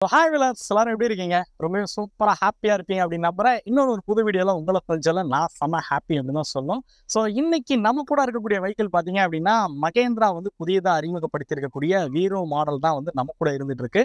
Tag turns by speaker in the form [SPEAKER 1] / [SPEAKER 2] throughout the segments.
[SPEAKER 1] Hi Vilas எல்லாரும் எப்படி இருக்கீங்க? ரொம்பவே சூப்பராக ஹாப்பியாக இருப்பீங்க அப்படின்னு நம்புறேன். இன்னொரு புது வீடியோவில் உங்களை கொஞ்சம் நான் செம்ம ஹாப்பி அப்படின்னு தான் சொல்லணும். ஸோ இன்னைக்கு நம்ம கூட இருக்கக்கூடிய வெஹிக்கிள் பார்த்தீங்க அப்படின்னா மகேந்திரா வந்து புதியதாக அறிமுகப்படுத்தியிருக்கக்கூடிய வீரோ மாடல் தான் வந்து நம்ம கூட இருந்துட்டு இருக்கு.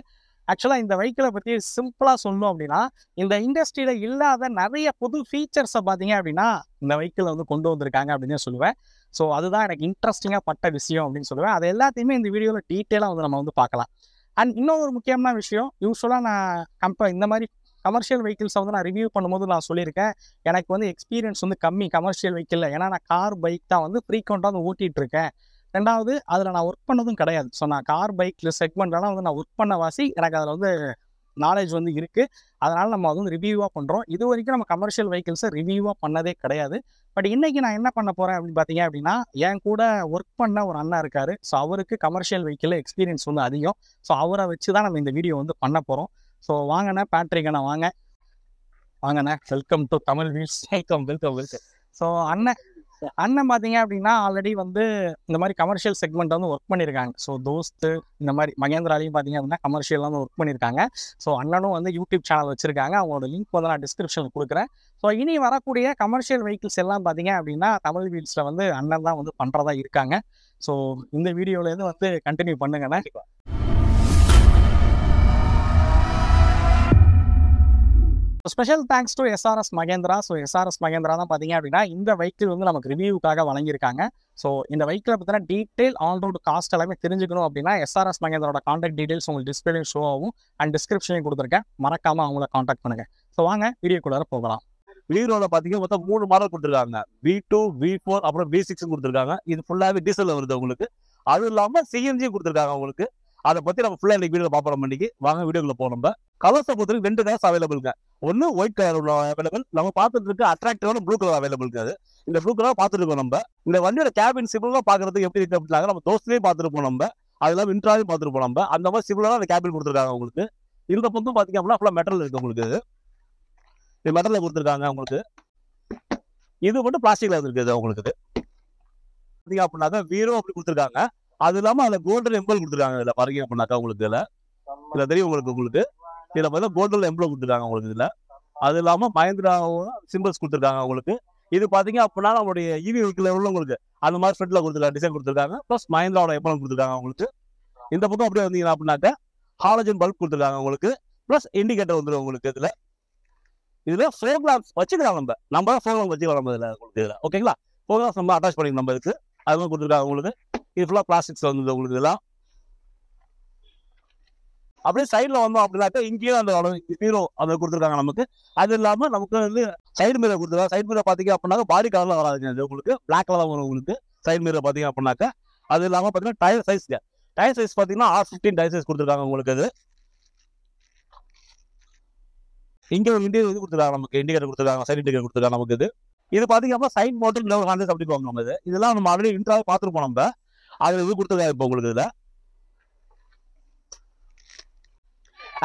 [SPEAKER 1] ஆக்சுவலாக இந்த வெஹிக்கிளை பற்றி சிம்பிளாக சொல்லணும் அப்படின்னா இந்த இண்டஸ்ட்ரியில் இல்லாத நிறைய புது ஃபீச்சர்ஸை பார்த்தீங்க அப்படின்னா இந்த வெஹிக்கிளை வந்து கொண்டு வந்திருக்காங்க அப்படின்னு சொல்லுவேன். ஸோ அதுதான் எனக்கு இன்ட்ரெஸ்டிங்காக பட்ட விஷயம் அப்படின்னு சொல்லுவேன். அது எல்லாத்தையுமே இந்த வீடியோவில் டீட்டெயிலாக வந்து நம்ம வந்து பார்க்கலாம். அண்ட் இன்னும் ஒரு முக்கியமான விஷயம், யூஸ்வலாக நான் இந்த மாதிரி கமர்ஷியல் வெஹிக்கிள்ஸை வந்து நான் ரிவ்யூ பண்ணும்போது நான் சொல்லியிருக்கேன், எனக்கு வந்து எக்ஸ்பீரியன்ஸ் வந்து கம்மி கமர்ஷியல் வெஹிக்கிளில். ஏன்னா நான் கார் பைக் தான் வந்து ஃப்ரீக்வெண்ட்டாக வந்து ஓட்டிகிட்டு இருக்கேன். ரெண்டாவது அதில் நான் ஒர்க் பண்ணதும் கிடையாது. ஸோ நான் கார் பைக் செக்மெண்ட்லாம் வந்து நான் ஒர்க் பண்ண வாசி எனக்கு அதில் வந்து நாலேஜ் வந்து இருக்குது. அதனால் நம்ம அது வந்து ரிவ்யூவாக பண்ணுறோம். இது வரைக்கும் நம்ம கமர்ஷியல் வெஹிக்கிள்ஸை ரிவ்யூவாக பண்ணதே கிடையாது. பட் இன்றைக்கி நான் என்ன பண்ண போகிறேன் அப்படின்னு பார்த்தீங்க அப்படின்னா, என் கூட ஒர்க் பண்ண ஒரு அண்ணா இருக்கார். ஸோ அவருக்கு கமர்ஷியல் வெஹிக்கிளில் எக்ஸ்பீரியன்ஸ் வந்து அதிகம். ஸோ அவரை வச்சு தான் நம்ம இந்த வீடியோ வந்து பண்ண போகிறோம். ஸோ வாங்கண்ணே பேட்ரிக் அண்ணா, வாங்கண்ணே. Welcome to Tamil wheels. Welcome. So அண்ணன் பார்த்தீங்க அப்படின்னா ஆல்ரெடி வந்து இந்த மாதிரி கமர்ஷியல் செக்மெண்ட் வந்து ஒர்க் பண்ணியிருக்காங்க. ஸோ தோஸ்து இந்த மாதிரி மகேந்திராலையும் பார்த்தீங்க அப்படின்னா கமர்ஷியலாக வந்து ஒர்க் பண்ணியிருக்காங்க. ஸோ அண்ணனும் வந்து யூடியூப் சேனல் வச்சுருக்காங்க. அவங்களோட லிங்க் வந்து நான் டிஸ்கிரிப்ஷனில் கொடுக்குறேன். ஸோ இனி வரக்கூடிய கமர்ஷியல் வெஹிக்கிள்ஸ் எல்லாம் பார்த்தீங்க அப்படின்னா தமிழ் வீல்ஸில் வந்து அண்ணன் தான் வந்து பண்ணுறதா இருக்காங்க. ஸோ இந்த வீடியோலேருந்து வந்து கண்டினியூ பண்ணுங்கண்ணே. Special thanks to SRS Mahendra. So SRS Mahendra தான் பார்த்தீங்க அப்படின்னா இந்த வெஹிக்கிள் வந்து நமக்கு ரிவ்யூக்காக வழங்கியிருக்காங்க. ஸோ இந்த வெஹிக்கிளை பற்றின டீட்டெயில் ஆன் ரோடு காஸ்ட் எல்லாமே தெரிஞ்சுக்கணும் அப்படின்னா எஸ்ஆர்எஸ் மகேந்திரோட கான்டாக்ட் டீட்டெயில்ஸ் உங்களுக்கு டிஸ்பிளேயும் ஷோ ஆகும் அண்ட் டிஸ்கிரிப்ஷனையும் கொடுத்துருக்கேன். மறக்காமல் அவங்கள கான்டாக்ட் பண்ணுங்கள். ஸோ வாங்க வீடியோக்குள்ளார போகலாம்.
[SPEAKER 2] வீரோல பார்த்தீங்கன்னா மொத்தம் 3 மாடல் கொடுத்துருக்காங்க. V2, V4 அப்புறம் V6 கொடுத்துருக்காங்க. இது ஃபுல்லாகவே டீசலில் வருது உங்களுக்கு. அதுவும் இல்லாமல் சிஎன்ஜி கொடுத்துருக்காங்க உங்களுக்கு. அதை பற்றி நம்ம ஃபுல்லாக இன்னைக்கு வீடியோவில் பார்ப்போம். இன்னைக்கு வாங்க வீடியோக்குள்ள போக. நம்ம கலர்ஸை பொறுத்தவரைக்கும் 2 கலர்ஸ் அவைலபிள்ங்க. ஒன்று ஒயிட் கலர் உள்ள அவைலபிள், நம்ம பார்த்துட்டு இருக்க அட்ராக்டிவான ப்ளூ கலர் அவைலபிள். அது இந்த ப்ளூ கலர் பார்த்துட்டு இருக்கோம். நம்ம இந்த வண்டியோட கேபின் சிம்பிளாக பார்க்கறதுக்கு எப்படி இருக்கு அப்படின்னா நம்ம தோஸ்ட்லேயும் பார்த்துருப்போம். நம்ம அது இல்லாமல் இன்ட்ராவையும் பார்த்துருப்போம். நம்ம அந்த மாதிரி சிம்பிளாக அந்த கேபின் கொடுத்துருக்காங்க உங்களுக்கு. இந்த பக்கம் பார்த்தீங்க அப்படின்னா ஃபுல்லாக மெட்டல் இருக்கு உங்களுக்கு. இது மெட்டலில் கொடுத்துருக்காங்க உங்களுக்கு. இது மட்டும் பிளாஸ்டிக்ல இருக்குது உங்களுக்கு. பார்த்தீங்க அப்படின்னாக்கா வீரோ அப்படி கொடுத்துருக்காங்க. அது இல்லாமல் அதில் கோல்டன் எம்பல் கொடுத்துருக்காங்க. இதில் பாருங்க அப்படின்னாக்கா உங்களுக்கு இதில் தெரியும் உங்களுக்கு இதில் பார்த்தா கோல்டன் எம்பல் கொடுத்துருக்காங்க உங்களுக்கு. இதில் அது இல்லாமல் மஹேந்திராவோட சிம்பிள்ஸ் கொடுத்துருக்காங்க உங்களுக்கு. இது பார்த்தீங்க அப்படின்னா நம்மளுடைய இவி வெஹிக்கிள் உள்ளவங்களுக்கு அந்த மாதிரி ஃப்ரண்ட்ல கொடுத்துருக்காங்க, டிசைன் கொடுத்துருக்காங்க. ப்ளஸ் மஹேந்திராவோட எம்பல் கொடுத்துருக்காங்க உங்களுக்கு. இந்த பக்கம் அப்படியே வந்தீங்க அப்படின்னாக்கா ஹாலஜன் பல்ப் கொடுத்துருக்காங்க உங்களுக்கு. ப்ளஸ் இண்டிகேட்டர் வந்துடும் உங்களுக்கு. இதுல ஃபோக்லாம்ஸ் வச்சுக்கலாம். நம்ம ஃபோக்லாம் வச்சுக்கலாம் நம்ம இதில் உங்களுக்கு. இதில் ஓகேங்களா, ஃபோக்லாம்ஸ் நம்ம அட்டாச் பண்ணிக்கலாம் நம்ம இதுக்கு. அது மாதிரி கொடுத்துருக்காங்க உங்களுக்கு. இது ஃபுல்லாக பிளாஸ்டிக்ஸ் வந்து உங்களுக்கு. இதெல்லாம் அப்படியே சைடில் வந்தோம் அப்படின்னாக்கா இங்கேயும் அந்த ஹீரோ அதை கொடுத்துருக்காங்க நமக்கு. அது இல்லாமல் நமக்கு வந்து சைடு மிரர் கொடுத்துருக்காங்க. சைடு மிரர் பார்த்தீங்க அப்படின்னாக்கா பாடி கலரில் வராதுங்க. அது உங்களுக்கு பிளாக் கலர் வரும் உங்களுக்கு சைடு மிரர் பார்த்தீங்க அப்படின்னாக்கா. அது இல்லாமல் பார்த்தீங்கன்னா டயர் சைஸ் பார்த்தீங்கன்னா R15 டயர் சைஸ் கொடுத்துருக்காங்க உங்களுக்கு. அது இங்கே ஒரு இண்டிகேட்டர் கொடுத்துருக்காங்க நமக்கு. இண்டிகேட்டர் கொடுத்துருக்காங்க, சைட் இண்டிகேட்டர் கொடுத்துருக்காங்க நமக்கு. இது பார்த்தீங்கன்னா சைட் மோட்டர் லெவல் ஹேண்டல்ஸ் அப்படி போவாங்க நம்ம. இதெல்லாம் நம்ம ஆல்ரெடி இன்ட்ராவே பார்த்துருப்போம். நம்ம அதில் இது கொடுத்துருக்காங்க இப்போ உங்களுக்கு. இதில்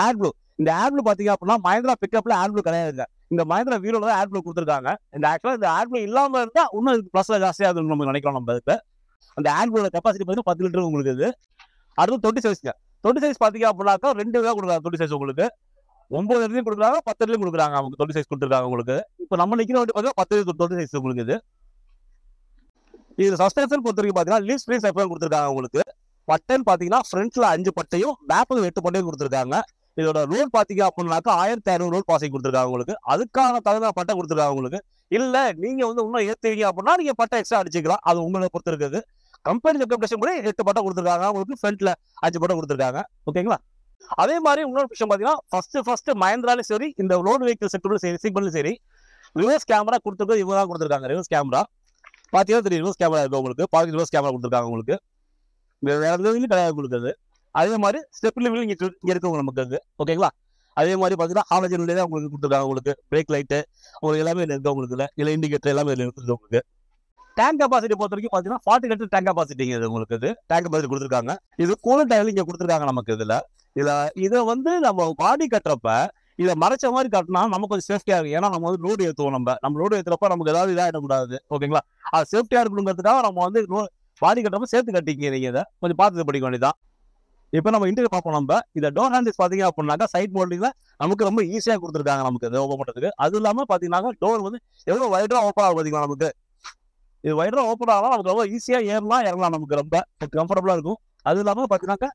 [SPEAKER 2] ஆட்ப்ளூ, இந்த ஆட்ப்ளூ பார்த்தீங்க அப்படின்னா மஹேந்திரா பிக்கப்ல ஆட்ப்ளூ கிடையாது. இந்த மஹேந்திரா வீரோல தான் ஆட்ப்ளூ கொடுத்துருக்காங்க. இந்த ஆக்சுவலாக இந்த ஆட்ப்ளூ இல்லாமல் இருந்தால் இன்னும் இதுக்கு ப்ளஸ்ல ஜாஸ்தியாக நம்ம நினைக்கலாம். நம்ம இதுக்கு அந்த ஆட்ப்ளூட கெப்பாசிட்டி பார்த்தீங்கன்னா 10 லிட்டர் உங்களுக்கு. இது அடுத்து 20 சைஸ்ங்க. 20 சைஸ் பார்த்தீங்க அப்படின்னாக்கா 2 வகை கொடுக்குறாங்க. 20 சைஸ் உங்களுக்கு 9 இடத்துலையும் கொடுக்குறாங்க, 10 இடத்துலையும் கொடுக்குறாங்க. அவங்க 20 சைஸ் கொடுத்துருக்காங்க உங்களுக்கு. இப்போ நம்ம நிற்கிற வண்டி பார்த்தீங்கன்னா 20 சைஸ் உங்களுக்கு. இது சஸ்பென்ஷன் பொறுத்த வரைக்கும் பார்த்தீங்கன்னா லீஃப் ஸ்ப்ரிங் சஸ்பென்ஷன் கொடுத்துருக்காங்க உங்களுக்கு. பட்டன் பார்த்தீங்கன்னா ஃப்ரண்ட்ல 5 பட்டையும் பேக்ல 8 பட்டையும் கொடுத்துருக்காங்க. இதோட ரோட் பார்த்தீங்க அப்படின்னாக்கா 1500 ரோட் பாசிங் கொடுத்துருக்காங்க உங்களுக்கு. அதுக்கான தகுந்த பட்டை கொடுத்துருக்காங்க உங்களுக்கு. இல்லை நீங்க வந்து இன்னும் ஏற்றுவீங்க அப்படின்னா நீங்க பட்டை எக்ஸ்ட்ரா அடிச்சுக்கலாம். அது உங்களை பொறுத்து இருக்குது. கம்பெனி ரெக்கமெண்டேஷன் கூட 8 பட்டை கொடுத்துருக்காங்க உங்களுக்கு. ஃப்ரண்ட்ல 5 பட்டை கொடுத்துருக்காங்க. ஓகேங்களா, அதே மாதிரி இன்னொரு விஷயம் பார்த்தீங்கன்னா ஃபர்ஸ்ட் மஹேந்திராலும் சரி இந்த ரோடு வெஹிக்கிள் செக்டர்லும் சரி சிக்னலும் சரி ரிவர்ஸ் கேமரா கொடுத்துருக்கோம். இவங்க தான் கொடுத்துருக்காங்க ரிவர்ஸ் கேமரா. பார்த்தீங்கன்னா தெரியும் ரிவர்ஸ் கேமரா இருக்கு உங்களுக்கு. பாதி ரிவர்ஸ் கேமரா கொடுத்துருக்காங்க உங்களுக்கு. வேற எதுவும் கிடையாது கொடுக்குறது. அதே மாதிரி ஸ்டெப் லிமில் இங்கே இருக்குங்க நமக்கு அது. ஓகேங்களா, அதே மாதிரி பார்த்தீங்கன்னா ஹாலஜன்லேயே தான் உங்களுக்கு கொடுத்துருக்காங்க உங்களுக்கு. பிரேக் லைட்டு உங்களுக்கு எல்லாமே இருக்கு உங்களுக்கு. இல்லை இண்டிகேட்டர் எல்லாமே இருக்குது உங்களுக்கு. டேங்க் கெப்பாசிட்டி பொறுத்த வரைக்கும் பார்த்தீங்கன்னா 40 லிட்டர் டேங்க் கெப்பாசிட்டிங்க இது உங்களுக்கு. இது டேங்க் கெப்பாசிட்டி கொடுத்துருக்காங்க. இது கூலர் டேங்க் இங்கே கொடுத்துருக்காங்க நமக்கு. இதை வந்து நம்ம பாடி கட்டுறப்ப இதை மறைச்ச மாதிரி கட்டினா நமக்கு கொஞ்சம் சேஃப்டியா இருக்கு. ஏன்னா நம்ம வந்து லோடு ஏற்றுவோம். நம்ம லோடு ஏற்றுறப்ப நமக்கு ஏதாவது இதாகிடக்கூடாது. ஓகேங்களா, அது சேஃப்டியா இருக்கணுங்கிறதுக்காக நம்ம வந்து பாடி கட்டுறப்ப சேர்த்து கட்டிங்க. நீங்க இதை கொஞ்சம் பார்த்து படிக்க வேண்டியதான். இப்போ நம்ம இன்டீரியர் பார்ப்போம். நம்ம இந்த டோர் ஹேண்டில்ஸ் பார்த்தீங்க அப்படின்னாக்கா சைட் மோல்டிங்ல நமக்கு ரொம்ப ஈஸியாக கொடுத்துருக்காங்க நமக்கு இது ஓப்பன் பண்ணுறதுக்கு. அது இல்லாமல் பார்த்தீங்கன்னா டோர் வந்து எவ்வளோ வைடராக ஓப்பன் ஆகும் பார்த்தீங்களா நமக்கு. இது வைடராக ஓப்பன் ஆகலாம் நமக்கு ரொம்ப ஈஸியாக ஏறலாம் இறங்கலாம் நமக்கு ரொம்ப கம்ஃபர்டபுளாக இருக்கும். அது இல்லாமல் பார்த்தீங்கன்னாக்கா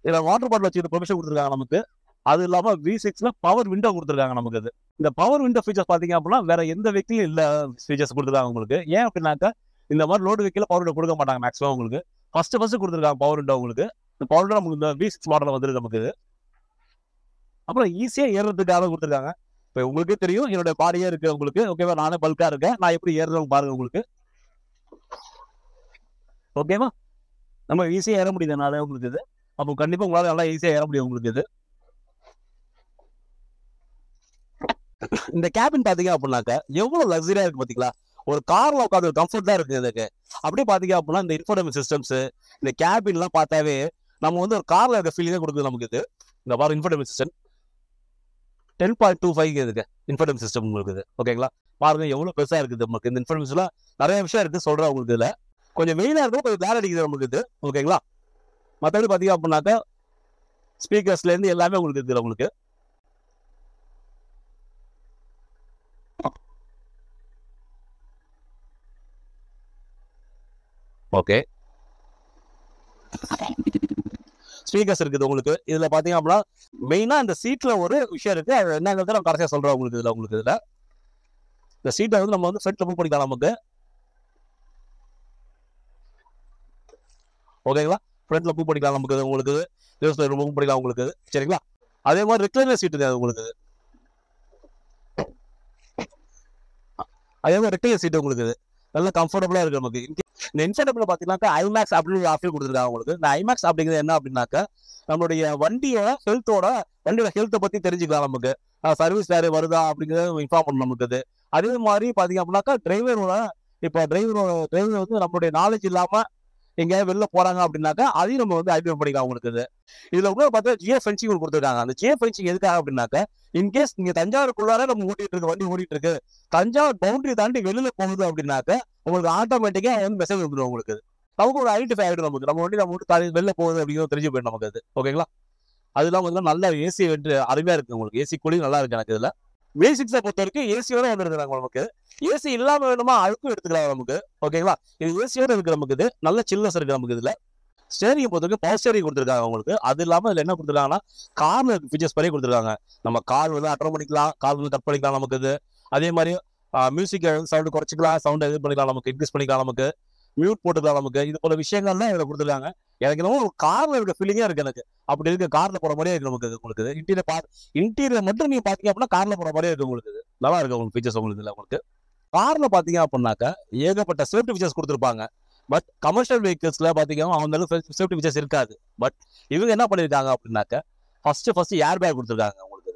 [SPEAKER 2] இதில் வாட்டர் பாட்டில் வச்சுக்கிற ப்ரொவிஷன் கொடுத்துருக்காங்க நமக்கு. அது இல்லாமல் V6ல பவர் விண்டோ கொடுத்துருக்காங்க நமக்கு. இது இந்த பவர் விண்டோ ஃபீச்சர்ஸ் பார்த்தீங்க அப்படின்னா வேற எந்த வெஹிக்கிளும் இல்லை ஃபீச்சர்ஸ் கொடுத்துருக்காங்க உங்களுக்கு. ஏன் அப்படின்னாக்கா இந்த மாதிரி லோடு வெஹிக்கில் பவர் விண்டோ கொடுக்க மாட்டாங்க மேக்ஸிமம் உங்களுக்கு. ஃபர்ஸ்ட் கொடுத்துருக்காங்க பவர் விண்டோ உங்களுக்கு. இந்த பவர் விண்டோ நமக்கு இந்த V6 மாடலில் வந்துருக்கு நமக்கு. இது அப்புறம் ஈஸியாக ஏறுறதுக்காக கொடுத்துருக்காங்க. இப்போ உங்களுக்கே தெரியும் என்னோட பாடியே இருக்கு உங்களுக்கு. ஓகேவா, நானே பல்கா இருக்கேன். நான் எப்படி ஏறுறேன் பாருங்க உங்களுக்கு. ஓகேவா, நம்ம ஈஸியாக ஏற முடியுது என்னால உங்களுக்கு. இது அப்போ கண்டிப்பாக உங்களால் நல்லா ஈஸியாக ஏற முடியும் உங்களுக்கு. இது இந்த கேபின் பார்த்தீங்க அப்படின்னாக்க எவ்வளோ லக்ஸரியா இருக்கு பார்த்தீங்களா. ஒரு கார்ல உட்காந்து கம்ஃபர்ட் தான் இருக்கு இதுக்கு. அப்படியே பார்த்தீங்க அப்படின்னா இந்த இன்ஃபோர்டைன்மெண்ட் சிஸ்டம்ஸ் இந்த கேபின்லாம் பார்த்தாவே நம்ம வந்து ஒரு கார்ல இருக்க ஃபீலிங்கே கொடுக்குது நமக்கு. இது இந்த பாரு இன்ஃபோர்டைன்மெண்ட் சிஸ்டம் 10.25 இதுக்கு இன்ஃபோர்டைன்மெண்ட் சிஸ்டம் உங்களுக்கு. இது ஓகேங்களா, பாருங்க எவ்வளோ பெருசாக இருக்குது நமக்கு. இந்த இன்ஃபோர்டைன்மெண்ட்ஸ்ல நிறைய விஷயம் இருக்கு சொல்றேன் உங்களுக்கு. இதுல கொஞ்சம் வெயிலாக இருக்கும், கொஞ்சம் கிளார் அடிக்குது நமக்கு. இது ஓகேங்களா. மற்றபடி பார்த்தீங்க அப்படின்னாக்க ஸ்பீக்கர்ஸ்ல இருந்து எல்லாமே உங்களுக்கு இருக்குது உங்களுக்கு. ஓகே, ஸ்பீக்கர்ஸ் இருக்குது உங்களுக்கு. இதுல பாத்தீங்க அப்படின்னா மெயினா இந்த சீட்ல ஒரு விஷயம் இருக்கு. அது என்னங்கிறத நான் கடைசியா சொல்றேன் உங்களுக்கு. இதுல உங்களுக்கு இதுல இந்த சீட்டை வந்து நம்ம வந்து ஃப்ரண்ட்ல மூவ் பண்ணிக்கலாம் நமக்கு. ஓகேங்களா, ஃப்ரண்ட்ல மூவ் பண்ணிக்கலாம் நமக்கு. உங்களுக்கு மூவ் பண்ணிக்கலாம் உங்களுக்கு. சரிங்களா, அதே மாதிரி ரெக்லைனர் சீட் இருக்குது உங்களுக்கு. அதே மாதிரி ரெக்லைனர் சீட் உங்களுக்கு நல்லா கம்ஃபர்டபுளா இருக்கு நமக்கு. இந்த இன்சென்டிவ்ல பாத்தீங்கன்னா ஐமேக்ஸ் அப்படின்னு ஒரு ஆப்ஷன் கொடுத்துருக்காங்க உங்களுக்கு. இந்த ஐமேக்ஸ் அப்படிங்கிறது என்ன அப்படின்னாக்க நம்மளுடைய வண்டியோட ஹெல்த்தை பத்தி தெரிஞ்சுக்கலாம் நமக்கு. சர்வீஸ் வேற வருதா அப்படிங்கிறத இன்ஃபார்ம் பண்ணணும் நமக்கு. அதே மாதிரி பாத்தீங்க அப்படின்னாக்கா டிரைவர் வந்து நம்மளுடைய நாலேஜ் இல்லாம எங்கேயாவது வெளில போறாங்க அப்படின்னாக்கா அதையும் நம்ம வந்து ஐடென்டிஃபை பண்ணிக்கலாம் உங்களுக்கு. இதுல கூட பார்த்தா ஜியோ ஃபென்சிங் கொடுத்துருக்காங்க. அந்த ஜியோ ஃபென்சிங் எதுக்காக அப்படின்னாக்க இன்கேஸ் நீங்க தஞ்சாவூருக்குள்ளார நம்ம வண்டி ஓடிட்டு இருக்கு, தஞ்சாவூர் பவுண்டரி தாண்டி வெளியில போகுது அப்படின்னாக்க உங்களுக்கு ஆட்டோமேட்டிக்கா வந்து மெசேஜ் வந்துடும் உங்களுக்கு. நமக்கு ஒரு ஐடென்டிஃபை ஆகிடும் நமக்கு. நம்ம வண்டி வெளில போகுது அப்படிங்கிறது தெரிஞ்சு போயிடும் நமக்கு. அது ஓகேங்களா. அதெல்லாம் வந்து நல்ல ஏசி வந்து அருமையா இருக்கு உங்களுக்கு. ஏசி கூலிங் நல்லா இருக்கு எனக்கு. இதுல V6 பொறுத்த வரைக்கும் ஏசியோட வந்துருக்காங்க நமக்கு. ஏசி இல்லாம வேணுமா அழுக்கும் எடுத்துக்கலாம் நமக்கு. ஓகேங்களா, இது ஏசியோட இருக்கு நமக்கு. இது நல்ல சில்னஸ் இருக்கு நமக்கு. இதுல ஸ்டேரிங் பொறுத்த வரைக்கும் பவர் ஸ்டேரிங் கொடுத்துருக்காங்க உங்களுக்கு. அது இல்லாம இதுல என்ன கொடுத்துருக்காங்கன்னா கார்ல ஃபீச்சர்ஸ் பண்ணி கொடுத்துருக்காங்க. நம்ம கார் வந்து அட்டன் பண்ணிக்கலாம், கார் வந்து கட் பண்ணிக்கலாம் நமக்கு. இது அதே மாதிரி மியூசிக் சவுண்ட் குறைச்சிக்கலாம், சவுண்ட் இது பண்ணிக்கலாம் நமக்கு, இன்க்ரீஸ் பண்ணிக்கலாம் நமக்கு, மியூட் போட்டுக்கலாம் நமக்கு. இது போல விஷயங்கள்லாம் இதுல கொடுத்துருக்காங்க. எனக்கு என்னமோ ஒரு கார்ல இருக்க ஃபீலிங்கா இருக்கு எனக்கு. அப்படி இருக்கு, கார்ல போற மாதிரியே இருக்கு நமக்கு. உங்களுக்கு இன்டீரியர் மட்டும் நீங்க பாத்தீங்க அப்படின்னா கார்ல போற மாதிரியே இருக்கு உங்களுக்கு. நல்லா இருக்கு உங்களுக்கு ஃபீச்சர்ஸ் உங்களுக்கு. இதுல உங்களுக்கு கார்ல பாத்தீங்க அப்படின்னாக்கா ஏகப்பட்ட சேஃப்டி ஃபீச்சர்ஸ் கொடுத்துருப்பாங்க. பட் கமர்ஷியல் வெஹிக்கிள்ஸ்ல பாத்தீங்கன்னா அவங்க சேஃப்டி ஃபீச்சர்ஸ் இருக்காது. பட் இவங்க என்ன பண்ணிருக்காங்க அப்படின்னாக்க ஃபர்ஸ்ட் ஏர் பேக் கொடுத்துருக்காங்க உங்களுக்கு.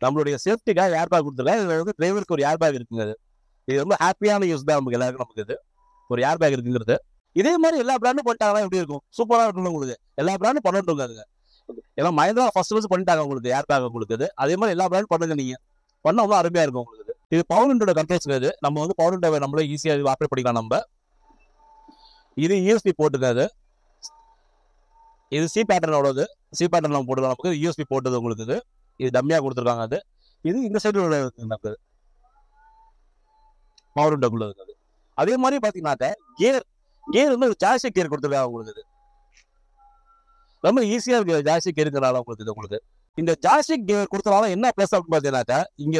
[SPEAKER 2] நம்மளுடைய சேஃப்டிக்காக ஏர் பேக் கொடுத்துருக்காங்க. இதுல வந்து டிரைவருக்கு ஒரு ஏர் பேக் இருக்குங்க. இது ரொம்ப ஹாப்பியான யூஸ் தான் நமக்கு எல்லாருக்கும். நமக்கு இது ஒரு ஏர் பேக் இருக்குங்கிறது. இதே மாதிரி எல்லா பிராண்டும் பண்ணிட்டாங்கன்னா எப்படி இருக்கும், சூப்பரா இருக்கும் உங்களுக்கு. எல்லா பிராண்டும் பண்ணிட்டு இருக்காங்க. ஏன்னா மஹிந்திரா ஃபர்ஸ்ட் பண்ணிட்டாங்க உங்களுக்கு ஏர் பேக் உங்களுக்கு. அதே மாதிரி எல்லா பிராண்டும் பண்ணுங்க நீங்க. பண்ணா ரொம்ப அருமையா இருக்கும் உங்களுக்கு. இது பவர் விண்டோட கண்ட்ரோல்ஸ். இது நம்ம வந்து பவர் விண்டோவை நம்மளே ஈஸியா ஆப்ரேட் பண்ணிக்கலாம் நம்ம. இது USB போட்டுக்காது. இது சி பேட்டர்னோடது. சி பேட்டர்ன் நம்ம போட்டுக்கலாம் நமக்கு. USB போட்டது உங்களுக்கு. இது டம்மியா கொடுத்துருக்காங்க. அது இது இந்த சைடு நமக்கு பவர் விண்டோக்குள்ள இருக்குது. அதே மாதிரி பாத்தீங்கன்னாக்க கியர் வந்து ஜாய்ஸ்டிக் கியர் கொடுத்துருக்காங்க உங்களுக்கு. ரொம்ப ஈஸியா இருக்கு ஜாய்ஸ்டிக் இருக்கிறனால உங்களுக்கு. இந்த ஜாய்ஸ்டிக் கியர் கொடுத்தனால என்ன பிளஸ் அப்படின்னு பாத்தீங்கன்னாக்கா இங்க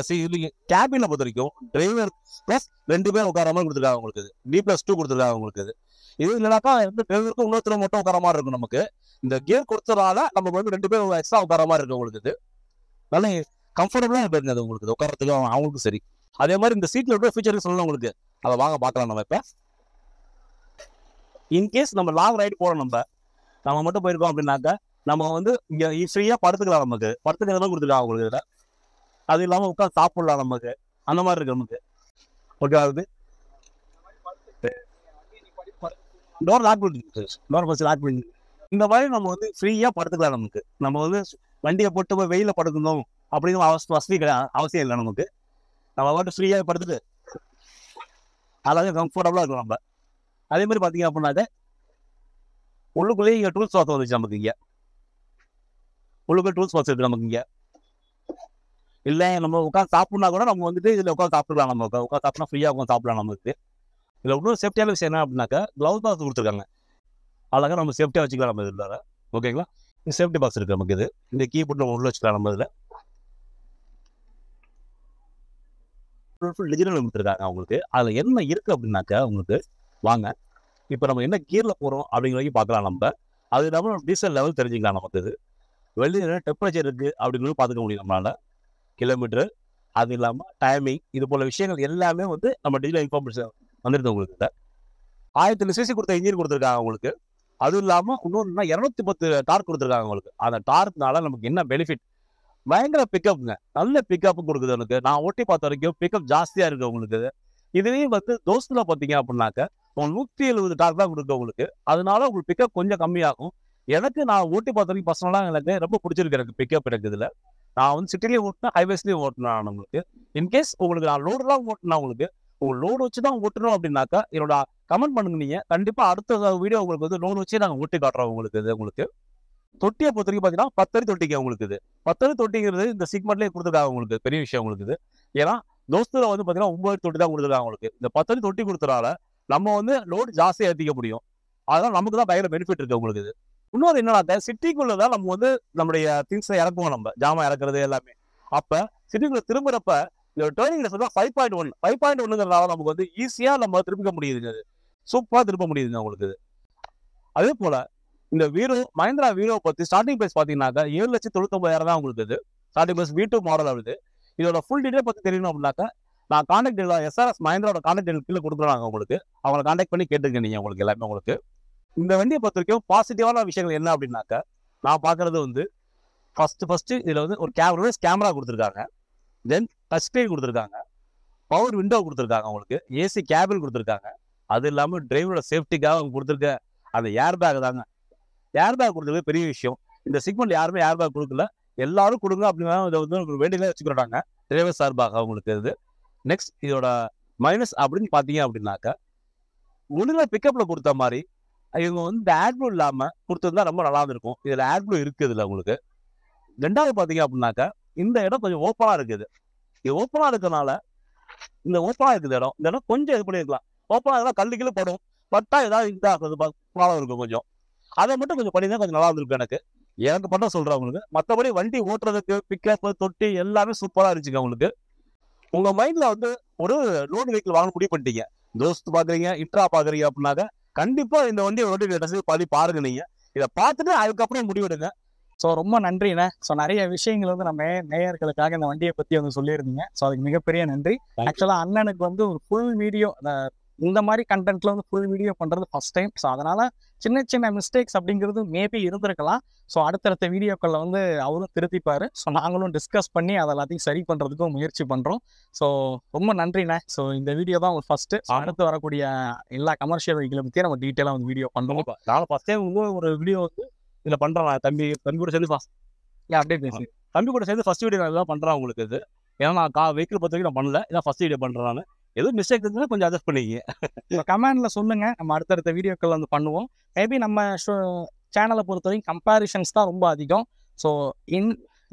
[SPEAKER 2] கேபின்ல பொறுத்த வரைக்கும் டிரைவர் பிளஸ் 2 பேர் உட்கார மாதிரி கொடுத்துருக்காங்க உங்களுக்கு. D+2 கொடுத்துருக்காங்க உங்களுக்கு. இது இல்லைனாக்கா வந்து டிரைவருக்கும் இன்னொருத்தர் மட்டும் உட்கார மாதிரி இருக்கும் நமக்கு. இந்த கியர் கொடுத்தனால நம்ம வந்து 2 பேர் எக்ஸ்ட்ரா உட்கார மாதிரி இருக்கு உங்களுக்கு. நல்ல கம்ஃபர்டபுளா இருக்கு அது உங்களுக்கு உட்காரத்துக்கு அவங்களுக்கும் சரி. அதே மாதிரி இந்த சீட்ல இருக்க ஃபீச்சர் சொல்லணும் உங்களுக்கு. அதை வாங்க பார்க்கலாம் நம்ம. இப்ப இன்கேஸ் நம்ம லாங் ரைடு போறோம், நம்ம மட்டும் போயிருக்கோம் அப்படின்னாக்க நம்ம வந்து இங்க ஃப்ரீயா படுத்துக்கலாம். நமக்கு படுத்துக்கிறதா கொடுத்துருக்காங்க உங்களுக்கு. இதுல அது இல்லாம உட்காந்து சாப்பிடலாம் நமக்கு. அந்த மாதிரி இருக்கு நமக்கு. ஓகே, ஆகுது. டோர் லாக் பண்ணி இந்த மாதிரி நம்ம வந்து ஃப்ரீயா படுத்துக்கலாம் நமக்கு. நம்ம வந்து வண்டியை போட்டு போய் வெயில படுக்கணும் அப்படின்னு வசதி அவசியம் இல்லை நமக்கு. நம்ம மட்டும் ஃப்ரீயா படுத்துட்டு அதாவது கம்ஃபர்டபுளா இருக்கும் நம்ம. அதே மாதிரி பாத்தீங்க அப்படின்னாக்க உள்ளுக்குள்ளேயே இங்க டூல்ஸ் வாசம் வந்துச்சு நமக்கு. இங்க உங்களுக்கு டூல்ஸ் பாக்ஸ் இருக்கு நமக்கு இங்க. இல்லை நம்ம உட்காந்து சாப்பிட்னா கூட நம்ம வந்துட்டு இதில் உட்காந்து சாப்பிட்டுக்கலாம். நம்ம உட்காந்து சாப்பிட்னா ஃப்ரீயாக உட்காந்து சாப்பிடலாம். நமக்கு இதில் இன்னொரு சேஃப்டியான விஷயம் என்ன அப்படின்னாக்கா க்ளவுஸ் பாக்ஸ் கொடுத்துருக்காங்க. அழகாக நம்ம சேஃப்டியாக வச்சுக்கலாம் நம்ம இதில். ஓகேங்களா? இந்த சேஃப்டி பாக்ஸ் இருக்குது நமக்கு. இது இந்த கீபோர்ட் நம்ம உள்ள வச்சுக்கலாம். நம்ம இதில் ஃபுல் டிஜிட்டல் கொடுத்துருக்காங்க அவங்களுக்கு. அதில் என்ன இருக்குது அப்படின்னாக்கா உங்களுக்கு வாங்க இப்போ நம்ம என்ன கியரில் போகிறோம் அப்படிங்கிற வரைக்கும் பார்க்கலாம். நம்ம அது இல்லாமல் டீசல் லெவல் தெரிஞ்சுக்கலாம். நமக்கு இது வெளியில் டெம்பரேச்சர் இருக்குது அப்படிங்கிறது பார்த்துக்க முடியும் நம்மளால். கிலோமீட்டர், அது இல்லாமல் டைமிங், இது போல விஷயங்கள் எல்லாமே வந்து நம்ம டிஜிட்டல் இன்ஃபர்மேஷன் வந்துருது உங்களுக்கு. 1000 சிசி கொடுத்த இன்ஜின் கொடுத்துருக்காங்க உங்களுக்கு. அதுவும் இல்லாமல் இன்னொன்று 210 டார்க் கொடுத்துருக்காங்க உங்களுக்கு. அந்த டார்க்னால நமக்கு என்ன பெனிஃபிட், பயங்கர பிக்கப்புங்க. நல்ல பிக்கப்பு கொடுக்குது எனக்கு. நான் ஓட்டி பார்த்த வரைக்கும் பிக்கப் ஜாஸ்தியாக இருக்குது உங்களுக்கு. இதுலேயும் வந்து தோஸ்தில் பார்த்தீங்க அப்படின்னாக்க 170 டார்க் தான் கொடுக்கும் உங்களுக்கு. அதனால உங்களுக்கு பிக்கப் கொஞ்சம் கம்மியாகும். எனக்கு நான் ஓட்டி பார்த்த வரைக்கும் பர்சனலாக எனக்கு ரொம்ப பிடிச்சிருக்கு. எனக்கு பிக்கப் எனக்கு இதில் நான் வந்து சிட்டிலையும் ஓட்டினேன், ஹைவேஸ்லையும் ஓட்டினேன். உங்களுக்கு இன்கேஸ் உங்களுக்கு நான் லோடுலாம் ஓட்டினா உங்களுக்கு லோடு வச்சு தான் ஓட்டணும் அப்படின்னாக்கா என்னோட கமெண்ட் பண்ணுங்க. நீங்கள் கண்டிப்பாக அடுத்த வீடியோ உங்களுக்கு வந்து லோடு வச்சு நாங்கள் ஓட்டி காட்டுறோம் உங்களுக்கு. இது உங்களுக்கு தொட்டியை பொறுத்த வரைக்கும் பார்த்தீங்கன்னா 10 அடி தொட்டிங்க உங்களுக்கு. இது 10 அடி தொட்டிங்கிறது இந்த சிக்மெண்ட்லேயே கொடுத்துருக்காங்க உங்களுக்கு. பெரிய விஷயம் உங்களுக்கு இது. ஏன்னா தோஸ்தில் வந்து பார்த்தீங்கன்னா 9 தொட்டி தான் கொடுத்துருக்காங்க உங்களுக்கு. இந்த 10 அடி தொட்டி கொடுத்தனால நம்ம வந்து லோடு ஜாஸ்தியாக ஏற்றிக்க முடியும். அதனால் நமக்கு தான் பயங்கர பெனிஃபிட் இருக்குது உங்களுக்கு. இது இன்னொரு என்னன்னா சிட்டிக்குள்ள தான் நம்ம வந்து நம்மளுடைய திங்ஸை இறக்குவோம். நம்ம ஜாமான் இறக்குறது எல்லாமே. அப்போ சிட்டிக்குள்ள திரும்புறப்ப இந்த டேர்னிங் சொல்ல 5.1 நமக்கு வந்து ஈஸியாக நம்ம திருப்பிக்க முடியுதுங்க. அது சூப்பராக திருப்ப முடியுதுங்க உங்களுக்கு. அதே போல இந்த மஹிந்திரா வீரோ பற்றி ஸ்டார்டிங் ப்ரைஸ் பார்த்தீங்கன்னாக்கா 7,99,000 தான் உங்களுக்கு. இது ஸ்டார்டிங் ப்ரைஸ் V2 மாடல் ஆகுது. இதோட ஃபுல் டீடைல் பற்றி தெரியணும் அப்படின்னாக்கா நான் கான்டாக்ட் SRS மஹிந்திராவோட கான்டாக்ட் கீழே கொடுக்குறாங்க உங்களுக்கு. அவங்களை கான்டாக்ட் பண்ணி கேட்டுருக்கேன் நீங்கள் உங்களுக்கு எல்லாமே. உங்களுக்கு இந்த வண்டியை பொறுத்த வரைக்கும் பாசிட்டிவான விஷயங்கள் என்ன அப்படின்னாக்கா நான் பார்க்குறது வந்து ஃபர்ஸ்ட் இதில் வந்து ஒரு கேமரா கொடுத்துருக்காங்க. தென் டச் ஸ்க்ரீன் கொடுத்துருக்காங்க. பவர் விண்டோ கொடுத்துருக்காங்க உங்களுக்கு. ஏசி கேபிள் கொடுத்துருக்காங்க. அது இல்லாமல் டிரைவரோட சேஃப்டிக்காக அவங்க கொடுத்துருக்க அந்த ஏர் பேக் தாங்க. ஏர் பேக் கொடுத்துருக்க பெரிய விஷயம். இந்த செக்மெண்ட் யாருமே ஏர் பேக் கொடுக்கல. எல்லாரும் கொடுங்க அப்படின்னா இதை வந்து ஒரு வேண்டியதாக வச்சுக்கிறாங்க டிரைவர் சார்பாக அவங்களுக்கு. இது நெக்ஸ்ட் இதோட மைனஸ் அப்படின்னு பார்த்தீங்க அப்படின்னாக்கா ஒழுங்காக பிக்கப்பில் கொடுத்த மாதிரி இவங்க வந்து இந்த ஆட்ப்ளூ இல்லாமல் கொடுத்துருந்தா ரொம்ப நல்லா இருந்திருக்கும். இதில் ஆட்ப்ளூ இருக்குது இதில் உங்களுக்கு. ரெண்டாவது பார்த்தீங்க அப்படின்னாக்கா இந்த இடம் கொஞ்சம் ஓப்பனாக இருக்குது. இது ஓப்பனாக இருக்கிறனால இந்த ஓப்பனாக இருக்குது இடம். இந்த இடம் கொஞ்சம் இது பண்ணியிருக்கலாம். ஓப்பனாக இருந்தால் கல்லுக்கில் படும். பட்டா ஏதாவது இதாக ப்ராப்ளம் இருக்கும் கொஞ்சம். அதை மட்டும் கொஞ்சம் பண்ணியிருந்தா கொஞ்சம் நல்லா இருந்திருக்கும் எனக்கு பண்ண சொல்கிறேன் உங்களுக்கு. மற்றபடி வண்டி ஓட்டுறதுக்கு பிக்கப் தொட்டி எல்லாமே சூப்பராக இருந்துச்சுங்க உங்களுக்கு. உங்கள் மைண்டில் வந்து ஒரு லோன் வெஹிக்கிள் வாங்க முடிவு பண்ணிட்டீங்க. தோஸ்த் பார்க்குறீங்க, இன்ட்ரா பார்க்குறீங்க அப்படின்னாக்க கண்டிப்பாக இந்த வண்டியை பண்ணி பாருங்க. நீங்கள் இதை பார்த்துட்டு அதுக்கப்புறம் முடிவெடுங்க.
[SPEAKER 1] ஸோ ரொம்ப நன்றிண்ணே. ஸோ நிறைய விஷயங்கள் வந்து நம்ம நேயர்களுக்காக இந்த வண்டியை பற்றி வந்து சொல்லியிருந்தீங்க. ஸோ அதுக்கு மிகப்பெரிய நன்றி. ஆக்சுவலாக அண்ணனுக்கு வந்து ஒரு ஃபுல் வீடியோ இந்த மாதிரி கண்டென்ட்ல வந்து ஃபுல் வீடியோ பண்ணுறது ஃபர்ஸ்ட் டைம். ஸோ அதனால சின்ன மிஸ்டேக்ஸ் அப்படிங்கிறது மேபி இருந்திருக்கலாம். ஸோ அடுத்தடுத்த வீடியோக்களில் வந்து அவரும் திருத்திப்பார். ஸோ நாங்களும் டிஸ்கஸ் பண்ணி அதை எல்லாத்தையும் சரி பண்ணுறதுக்கும் முயற்சி பண்ணுறோம். ஸோ ரொம்ப நன்றிண்ணே. ஸோ இந்த வீடியோ தான் ஒரு ஃபர்ஸ்ட்டு. அடுத்து வரக்கூடிய எல்லா கமர்ஷியல் வெஹிக்கிளை பற்றியும் நம்ம டீட்டெயிலாக வந்து வீடியோ பண்ணுறோம்.
[SPEAKER 2] நான் ஃபர்ஸ்ட் டைம் ஒரு வீடியோ வந்து இதில் பண்ணுறேன். தம்பி கூட சேர்ந்து
[SPEAKER 1] அப்படியே பேசி
[SPEAKER 2] தம்பி கூட சேர்ந்து ஃபர்ஸ்ட் வீடியோ நான் தான் பண்ணுறேன் உங்களுக்கு. இது ஏன்னா நான் வெஹிக்கிள் பொறுத்த வரைக்கும் நான் பண்ணல. இதான் ஃபர்ஸ்ட் வீடியோ பண்ணுறேன். நான் எதுவும் மிஸ்டேக் இருந்தால் கொஞ்சம் அட்ஜஸ்ட் பண்ணிக்க
[SPEAKER 1] கமெண்ட்ல சொல்லுங்க. நம்ம அடுத்தடுத்த வீடியோக்கள் வந்து பண்ணுவோம். மேபி நம்ம சேனலை பொறுத்த வரைக்கும் கம்பேரிஷன்ஸ் தான் ரொம்ப அதிகம். ஸோ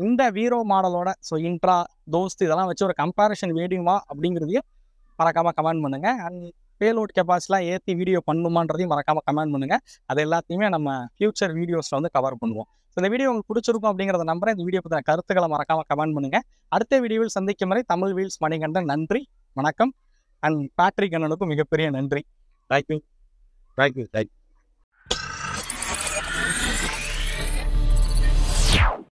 [SPEAKER 1] இந்த வீரோ மாடலோட இன்ட்ரா தோஸ்த் இதெல்லாம் வச்சு ஒரு கம்பேரிஷன் வேணுமா அப்படிங்கிறதையும் மறக்காம கமெண்ட் பண்ணுங்க. அண்ட் பேலோட் கெப்பாசிட்டிலாம் ஏற்றி வீடியோ பண்ணுமான்றதையும் மறக்காம கமெண்ட் பண்ணுங்க. அது எல்லாத்தையுமே நம்ம ஃபியூச்சர் வீடியோஸில் வந்து கவர் பண்ணுவோம். ஸோ இந்த வீடியோ உங்களுக்கு பிடிச்சிருக்கும் அப்படிங்கிறத நம்புறேன். இந்த வீடியோ பற்றின கருத்துக்களை மறக்காம கமெண்ட் பண்ணுங்க. அடுத்த வீடியோவில் சந்திக்கும் வரை தமிழ் வீல்ஸ் மணிகண்டன் நன்றி, வணக்கம். அண்ட் பேட்ரிக் அண்ணனுக்கும் மிகப்பெரிய நன்றி.
[SPEAKER 2] தேங்க்யூ.